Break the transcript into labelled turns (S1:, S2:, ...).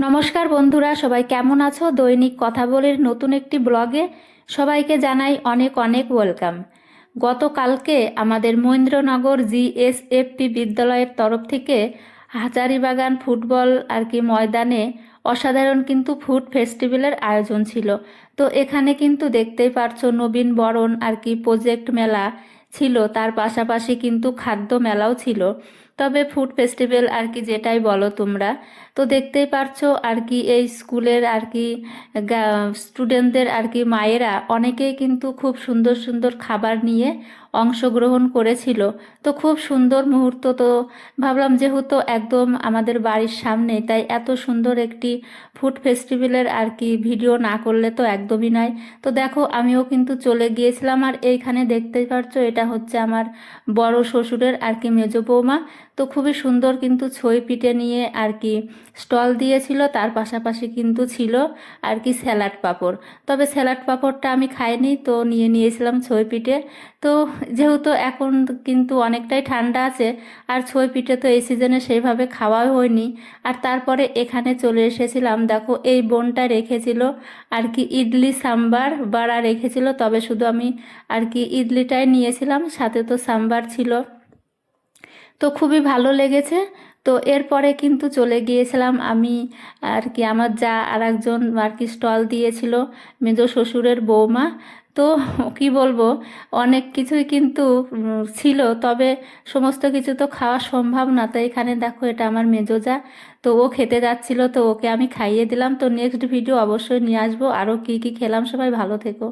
S1: নমস্কার বন্ধুরা, সবাই কেমন আছো? দৈনিক কথা বলির নতুন একটি ব্লগে সবাইকে জানাই অনেক অনেক ওয়েলকাম। গতকালকে আমাদের মহেন্দ্রনগর জিএসএফপি বিদ্যালয়ের তরফ থেকে হাজারিবাগান ফুটবল ময়দানে অসাধারণ কিন্তু ফুড ফেস্টিভ্যালের আয়োজন ছিল। তো এখানে কিন্তু দেখতেই পারছো নবীন বরণ প্রজেক্ট মেলা ছিল, তার পাশাপাশি কিন্তু খাদ্য মেলাও ছিল। তবে ফুড ফেস্টিভ্যাল যেটাই বলো তোমরা, তো দেখতেই পারছো এই স্কুলের স্টুডেন্টদের মায়েরা অনেকেই কিন্তু খুব সুন্দর সুন্দর খাবার নিয়ে অংশগ্রহণ করেছিল। তো খুব সুন্দর মুহূর্ত। তো ভাবলাম যেহেতু একদম আমাদের বাড়ির সামনে, তাই এত সুন্দর একটি ফুড ফেস্টিভ্যালের ভিডিও না করলে তো একদমই নয়। তো দেখো আমিও কিন্তু চলে গিয়েছিলাম, আর এইখানে দেখতেই পারছো এটা হচ্ছে আমার বড় শ্বশুরের মেজো বৌমা। তো খুবই সুন্দর কিন্তু ছই পিঠে নিয়ে স্টল দিয়েছিল, তার পাশাপাশি কিন্তু ছিল স্যালাড পাঁপড়। তবে স্যালাড পাঁপড়টা আমি খাইনি, তো নিয়েছিলাম ছই পিঠে। তো যেহেতু এখন কিন্তু অনেকটাই ঠান্ডা আছে, আর ছই পিঠে তো এই সিজনে সেইভাবে খাওয়াও হয়নি। আর তারপরে এখানে চলে এসেছিলাম, দেখো এই বোনটা রেখেছিল ইডলি সাম্বার বড়া রেখেছিল, তবে শুধু আমি ইডলিটাই নিয়েছিলাম, সাথে তো সাম্বার ছিল। তো খুবই ভালো লেগেছে। তো এরপরে কিন্তু চলে গিয়েছিলাম আমি আমার যা আর একজন স্টল দিয়েছিল, মেজো শ্বশুরের বৌমা। তো কি বলবো, অনেক কিছুই কিন্তু ছিল, তবে সমস্ত কিছু তো খাওয়া সম্ভব না। তাই এখানে দেখো এটা আমার মেজো যা, তো ও খেতে যাচ্ছিল, তো ওকে আমি খাইয়ে দিলাম। তো নেক্সট ভিডিও অবশ্যই নিয়ে আসবো, আরও কি কি খেলাম। সবাই ভালো থেকো।